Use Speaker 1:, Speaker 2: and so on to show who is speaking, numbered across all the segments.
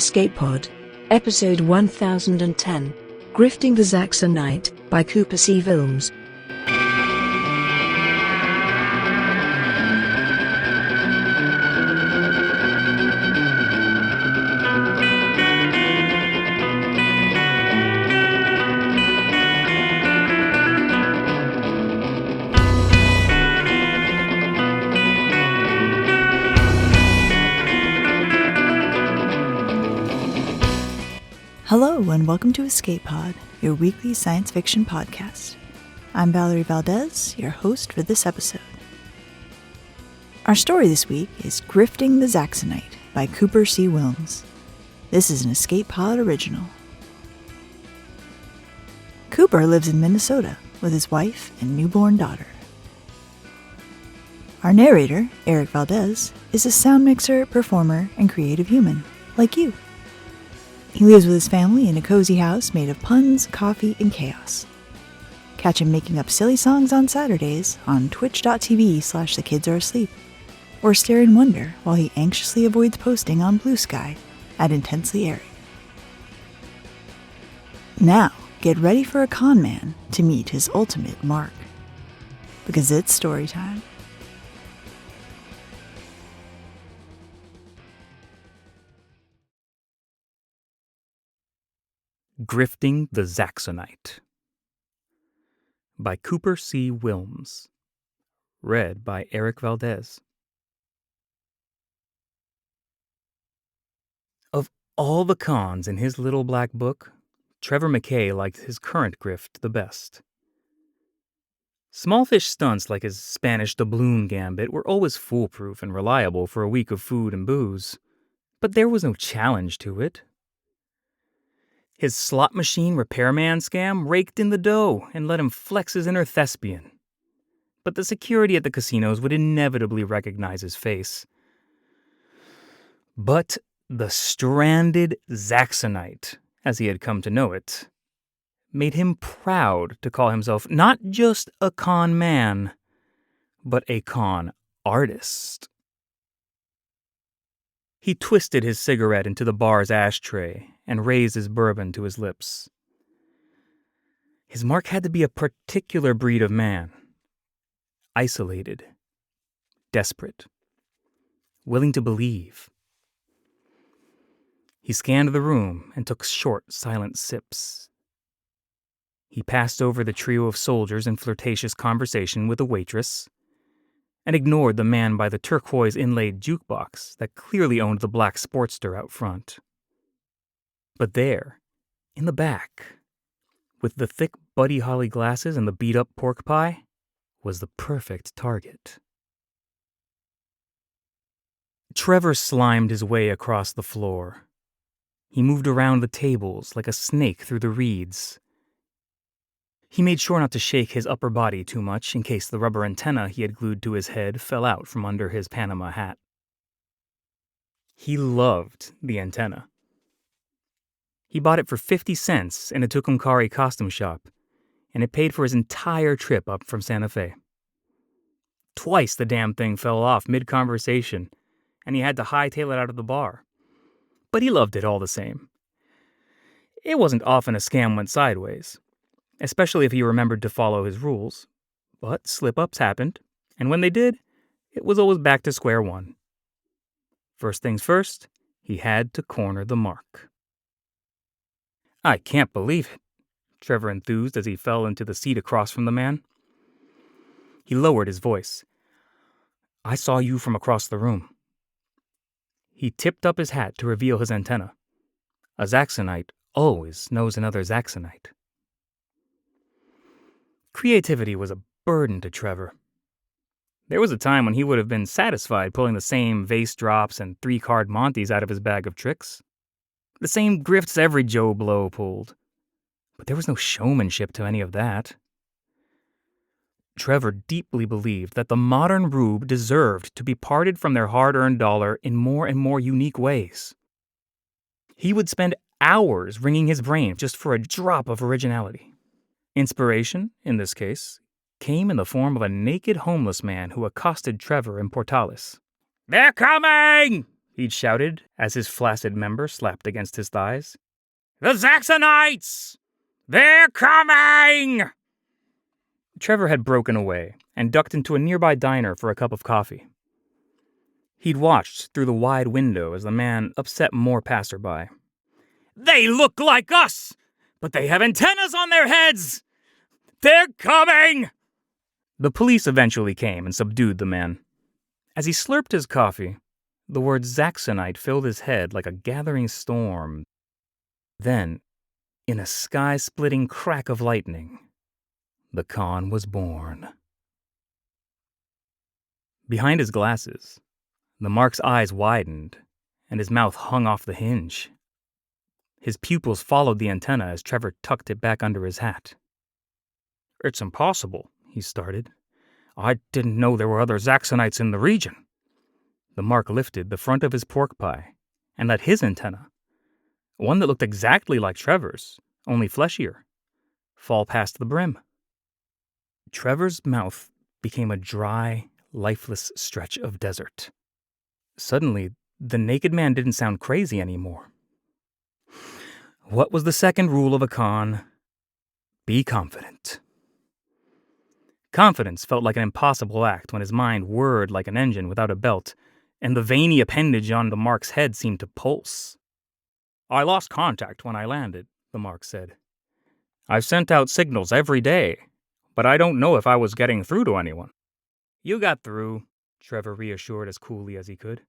Speaker 1: Escape Pod. Episode 1010. Grifting the Zaxonite, by Cooper C. Wilms.
Speaker 2: Hello and welcome to Escape Pod, your weekly science fiction podcast. I'm Valerie Valdez, your host for this episode. Our story this week is Grifting the Zaxonite by Cooper C. Wilms. This is an Escape Pod original. Cooper lives in Minnesota with his wife and newborn daughter. Our narrator, Eric Valdez, is a sound mixer, performer, and creative human, like you. He lives with his family in a cozy house made of puns, coffee, and chaos. Catch him making up silly songs on Saturdays on twitch.tv/thekidsareasleep, or stare in wonder while he anxiously avoids posting on Blue Sky at Intensely Eric. Now, get ready for a con man to meet his ultimate mark, because it's story time.
Speaker 3: Grifting the Zaxonite by Cooper C. Wilms. Read by Eric Valdez. Of all the cons in his little black book, Trevor McKay liked his current grift the best. Small fish stunts like his Spanish doubloon gambit were always foolproof and reliable for a week of food and booze, but there was no challenge to it. His slot machine repairman scam raked in the dough and let him flex his inner thespian. But the security at the casinos would inevitably recognize his face. But the stranded Zaxonite, as he had come to know it, made him proud to call himself not just a con man, but a con artist. He twisted his cigarette into the bar's ashtray and raised his bourbon to his lips. His mark had to be a particular breed of man. Isolated. Desperate. Willing to believe. He scanned the room and took short, silent sips. He passed over the trio of soldiers in flirtatious conversation with a waitress, and ignored the man by the turquoise inlaid jukebox that clearly owned the black Sportster out front. But there, in the back, with the thick Buddy Holly glasses and the beat-up pork pie, was the perfect target. Trevor slimed his way across the floor. He moved around the tables like a snake through the reeds. He made sure not to shake his upper body too much in case the rubber antenna he had glued to his head fell out from under his Panama hat. He loved the antenna. He bought it for 50 cents in a Tucumcari costume shop, and it paid for his entire trip up from Santa Fe. Twice the damn thing fell off mid-conversation, and he had to hightail it out of the bar. But he loved it all the same. It wasn't often a scam went sideways, especially if he remembered to follow his rules. But slip-ups happened, and when they did, it was always back to square one. First things first, he had to corner the mark. "I can't believe it," Trevor enthused as he fell into the seat across from the man. He lowered his voice. "I saw you from across the room." He tipped up his hat to reveal his antenna. A Zaxonite always knows another Zaxonite. Creativity was a burden to Trevor. There was a time when he would have been satisfied pulling the same vase drops and 3-card Monties out of his bag of tricks. The same grifts every Joe Blow pulled. But there was no showmanship to any of that. Trevor deeply believed that the modern rube deserved to be parted from their hard-earned dollar in more and more unique ways. He would spend hours wringing his brain just for a drop of originality. Inspiration, in this case, came in the form of a naked homeless man who accosted Trevor in Portales. "They're coming!" he'd shouted as his flaccid member slapped against his thighs. The Zaxonites! They're coming! Trevor had broken away and ducked into a nearby diner for a cup of coffee. He'd watched through the wide window as the man upset more passerby. They look like us, but they have antennas on their heads! They're coming! The police eventually came and subdued the man. As he slurped his coffee, the word Zaxonite filled his head like a gathering storm. Then, in a sky-splitting crack of lightning, the con was born. Behind his glasses, the Mark's eyes widened, and his mouth hung off the hinge. His pupils followed the antenna as Trevor tucked it back under his hat. It's impossible, he started. I didn't know there were other Zaxonites in the region. The Mark lifted the front of his pork pie and let his antenna, one that looked exactly like Trevor's, only fleshier, fall past the brim. Trevor's mouth became a dry, lifeless stretch of desert. Suddenly, the naked man didn't sound crazy anymore. What was the second rule of a con? Be confident. Confidence felt like an impossible act when his mind whirred like an engine without a belt, and the veiny appendage on the Mark's head seemed to pulse. I lost contact when I landed, the Mark said. I've sent out signals every day, but I don't know if I was getting through to anyone. You got through, Trevor reassured as coolly as he could.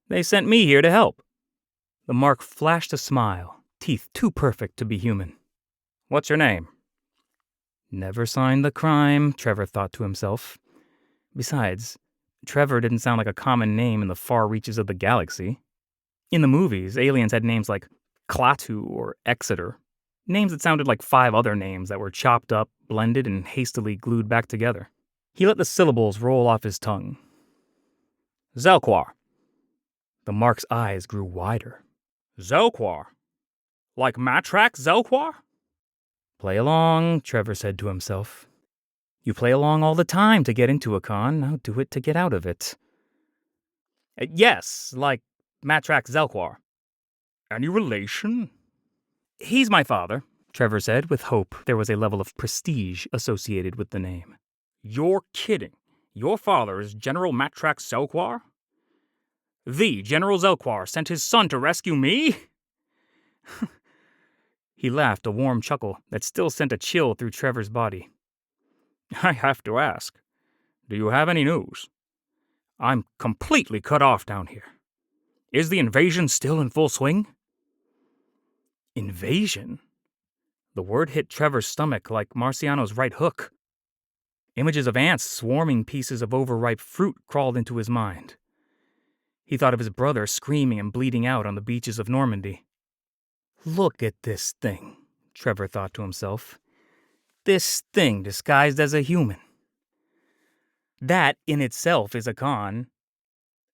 Speaker 3: They sent me here to help. The Mark flashed a smile, teeth too perfect to be human. What's your name? Never signed the crime, Trevor thought to himself. Besides, Trevor didn't sound like a common name in the far reaches of the galaxy. In the movies, aliens had names like Klaatu or Exeter, names that sounded like 5 other names that were chopped up, blended, and hastily glued back together. He let the syllables roll off his tongue. Zelquar. The Mark's eyes grew wider. Zelquar? Like Matrak Zelquar? Play along, Trevor said to himself. You play along all the time to get into a con, now do it to get out of it. Yes, like Matrak Zelquar. Any relation? He's my father, Trevor said, with hope there was a level of prestige associated with the name. You're kidding. Your father is General Matrak Zelquar? The General Zelquar sent his son to rescue me? He laughed, a warm chuckle that still sent a chill through Trevor's body. I have to ask, do you have any news? I'm completely cut off down here. Is the invasion still in full swing? Invasion? The word hit Trevor's stomach like Marciano's right hook. Images of ants swarming pieces of overripe fruit crawled into his mind. He thought of his brother screaming and bleeding out on the beaches of Normandy. Look at this thing, Trevor thought to himself. This thing disguised as a human. That in itself is a con.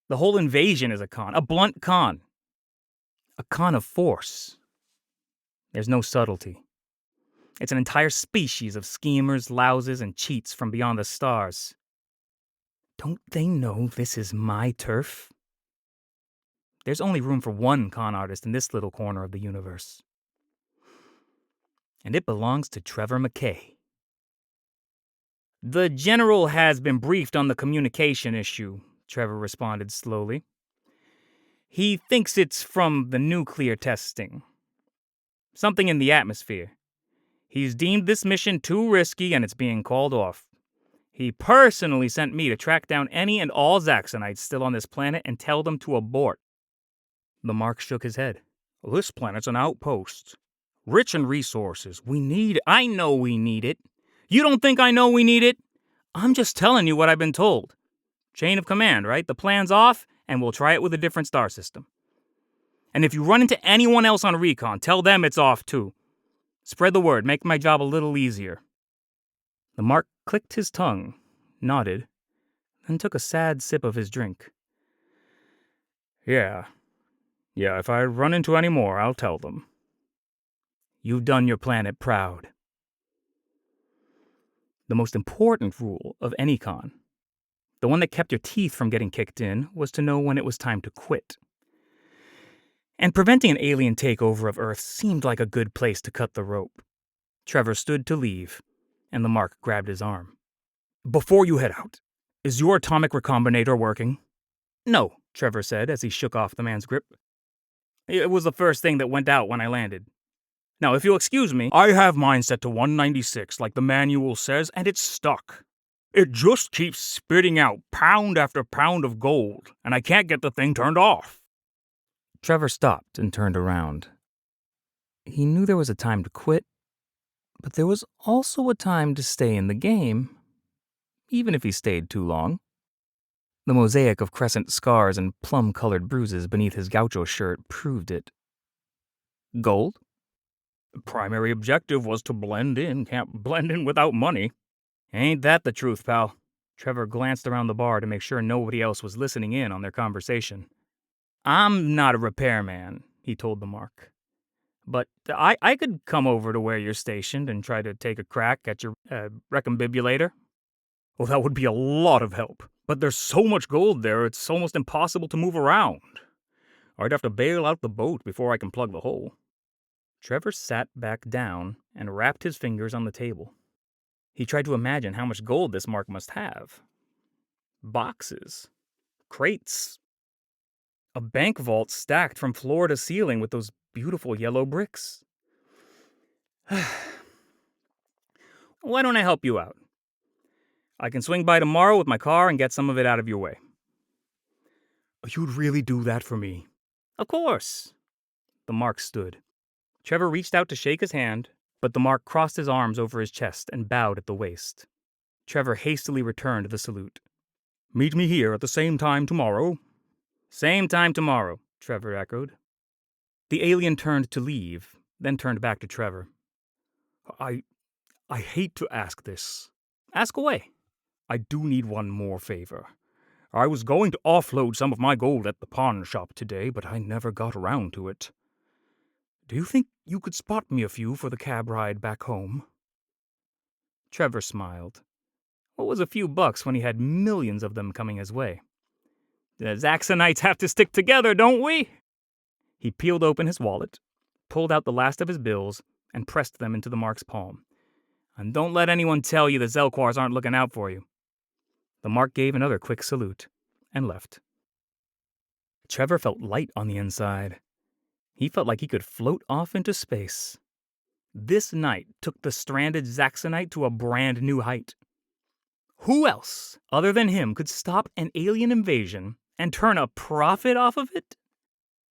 Speaker 3: The whole invasion is a con, a blunt con. A con of force. There's no subtlety. It's an entire species of schemers, louses, and cheats from beyond the stars. Don't they know this is my turf? There's only room for one con artist in this little corner of the universe. And it belongs to Trevor McKay. The general has been briefed on the communication issue, Trevor responded slowly. He thinks it's from the nuclear testing. Something in the atmosphere. He's deemed this mission too risky and it's being called off. He personally sent me to track down any and all Zaxonites still on this planet and tell them to abort. The Mark shook his head. This planet's an outpost. Rich in resources. I know we need it. You don't think I know we need it? I'm just telling you what I've been told. Chain of command, right? The plan's off, and we'll try it with a different star system. And if you run into anyone else on recon, tell them it's off too. Spread the word, make my job a little easier. The Mark clicked his tongue, nodded, then took a sad sip of his drink. Yeah, if I run into any more, I'll tell them. You've done your planet proud. The most important rule of any con, the one that kept your teeth from getting kicked in, was to know when it was time to quit. And preventing an alien takeover of Earth seemed like a good place to cut the rope. Trevor stood to leave, and the Mark grabbed his arm. "Before you head out, is your atomic recombinator working?" "No," Trevor said as he shook off the man's grip. "It was the first thing that went out when I landed. Now, if you'll excuse me, I have mine set to 196 like the manual says, and it's stuck. It just keeps spitting out pound after pound of gold, and I can't get the thing turned off." Trevor stopped and turned around. He knew there was a time to quit, but there was also a time to stay in the game, even if he stayed too long. The mosaic of crescent scars and plum-colored bruises beneath his gaucho shirt proved it. Gold? The primary objective was to blend in. Can't blend in without money. Ain't that the truth, pal? Trevor glanced around the bar to make sure nobody else was listening in on their conversation. "I'm not a repairman," he told the Mark. "But I could come over to where you're stationed and try to take a crack at your recombibulator." "Well, that would be a lot of help. But there's so much gold there, it's almost impossible to move around. I'd have to bail out the boat before I can plug the hole." Trevor sat back down and wrapped his fingers on the table. He tried to imagine how much gold this Mark must have. Boxes. Crates. A bank vault stacked from floor to ceiling with those beautiful yellow bricks. "Why don't I help you out? I can swing by tomorrow with my car and get some of it out of your way." "You'd really do that for me?" "Of course." The Mark stood. Trevor reached out to shake his hand, but the Mark crossed his arms over his chest and bowed at the waist. Trevor hastily returned the salute. "Meet me here at the same time tomorrow." "Same time tomorrow," Trevor echoed. The alien turned to leave, then turned back to Trevor. I hate to ask this." "Ask away." "I do need one more favor. I was going to offload some of my gold at the pawn shop today, but I never got around to it. Do you think you could spot me a few for the cab ride back home?" Trevor smiled. What was a few bucks when he had millions of them coming his way? The Zaxonites have to stick together, don't we? He peeled open his wallet, pulled out the last of his bills, and pressed them into the Mark's palm. "And don't let anyone tell you the Zelquars aren't looking out for you." The Mark gave another quick salute and left. Trevor felt light on the inside. He felt like he could float off into space. This night took the stranded Zaxonite to a brand new height. Who else, other than him, could stop an alien invasion and turn a profit off of it?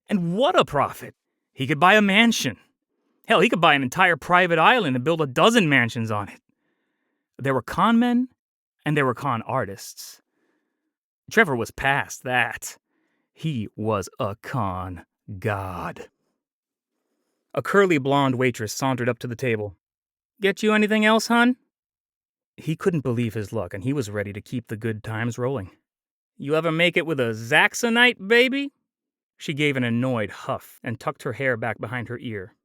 Speaker 3: And what a profit! He could buy a mansion. Hell, he could buy an entire private island and build a dozen mansions on it. There were con men, and there were con artists. Trevor was past that. He was a con god. A curly blonde waitress sauntered up to the table. "Get you anything else, hon?" He couldn't believe his luck, and he was ready to keep the good times rolling. "You ever make it with a Zaxonite, baby?" She gave an annoyed huff and tucked her hair back behind her ear.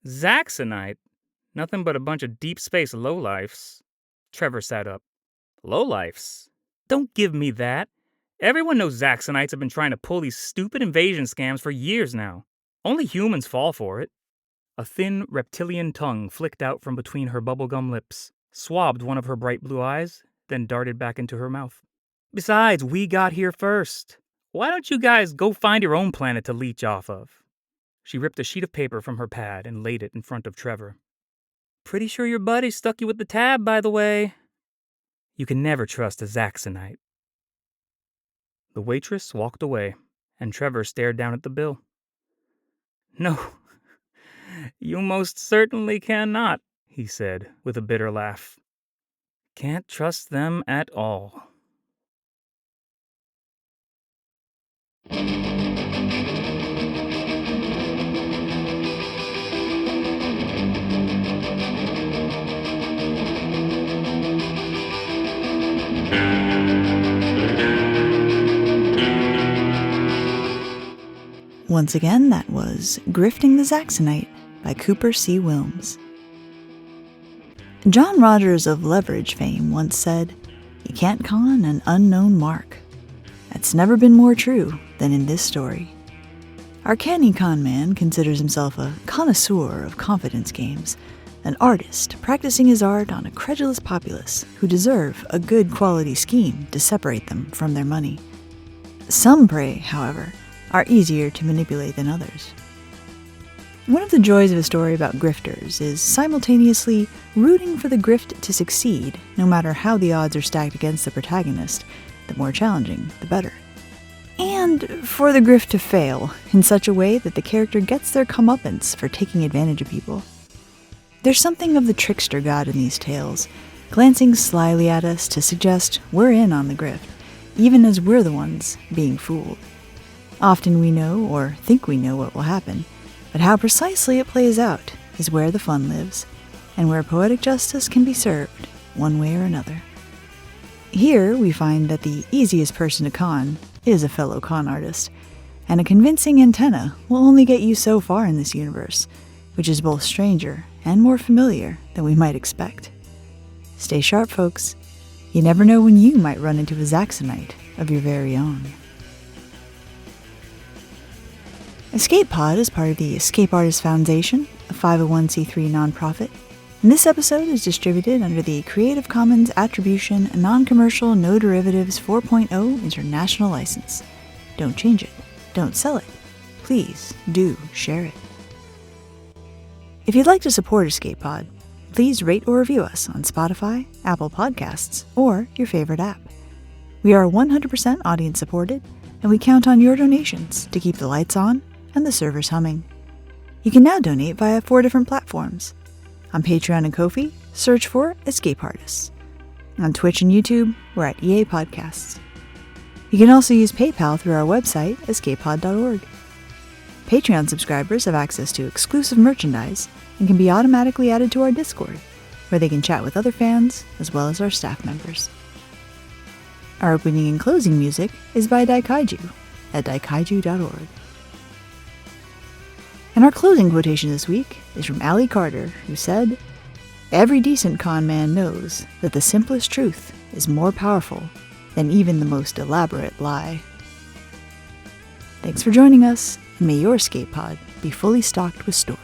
Speaker 3: "Zaxonite? Nothing but a bunch of deep space lowlifes." Trevor sat up. "Lowlifes? Don't give me that. Everyone knows Zaxonites have been trying to pull these stupid invasion scams for years now. Only humans fall for it." A thin reptilian tongue flicked out from between her bubblegum lips, swabbed one of her bright blue eyes, then darted back into her mouth. "Besides, we got here first. Why don't you guys go find your own planet to leech off of?" She ripped a sheet of paper from her pad and laid it in front of Trevor. "Pretty sure your buddy stuck you with the tab, by the way." You can never trust a Zaxonite. The waitress walked away, and Trevor stared down at the bill. "No, you most certainly cannot," he said with a bitter laugh. "Can't trust them at all."
Speaker 2: Once again, that was Grifting the Zaxonite by Cooper C. Wilms. John Rogers of Leverage fame once said, "You can't con an unknown mark." That's never been more true than in this story. Our canny con man considers himself a connoisseur of confidence games, an artist practicing his art on a credulous populace who deserve a good quality scheme to separate them from their money. Some prey, however, are easier to manipulate than others. One of the joys of a story about grifters is simultaneously rooting for the grift to succeed, no matter how the odds are stacked against the protagonist. The more challenging, the better. And for the grift to fail in such a way that the character gets their comeuppance for taking advantage of people. There's something of the trickster god in these tales, glancing slyly at us to suggest we're in on the grift, even as we're the ones being fooled. Often we know or think we know what will happen, but how precisely it plays out is where the fun lives, and where poetic justice can be served one way or another. Here we find that the easiest person to con is a fellow con artist, and a convincing antenna will only get you so far in this universe, which is both stranger and more familiar than we might expect. Stay sharp, folks. You never know when you might run into a Zaxonite of your very own. Escape Pod is part of the Escape Artists Foundation, a 501c3 nonprofit, and this episode is distributed under the Creative Commons Attribution Non-Commercial No Derivatives 4.0 International License. Don't change it. Don't sell it. Please do share it. If you'd like to support Escape Pod, please rate or review us on Spotify, Apple Podcasts, or your favorite app. We are 100% audience supported, and we count on your donations to keep the lights on and the servers humming. You can now donate via 4 different platforms. On Patreon and Ko-fi, search for Escape Artists. On Twitch and YouTube, we're at EA Podcasts. You can also use PayPal through our website, escapepod.org. Patreon subscribers have access to exclusive merchandise and can be automatically added to our Discord, where they can chat with other fans as well as our staff members. Our opening and closing music is by Daikaiju at daikaiju.org. And our closing quotation this week is from Allie Carter, who said, "Every decent con man knows that the simplest truth is more powerful than even the most elaborate lie." Thanks for joining us, and may your escape pod be fully stocked with stories.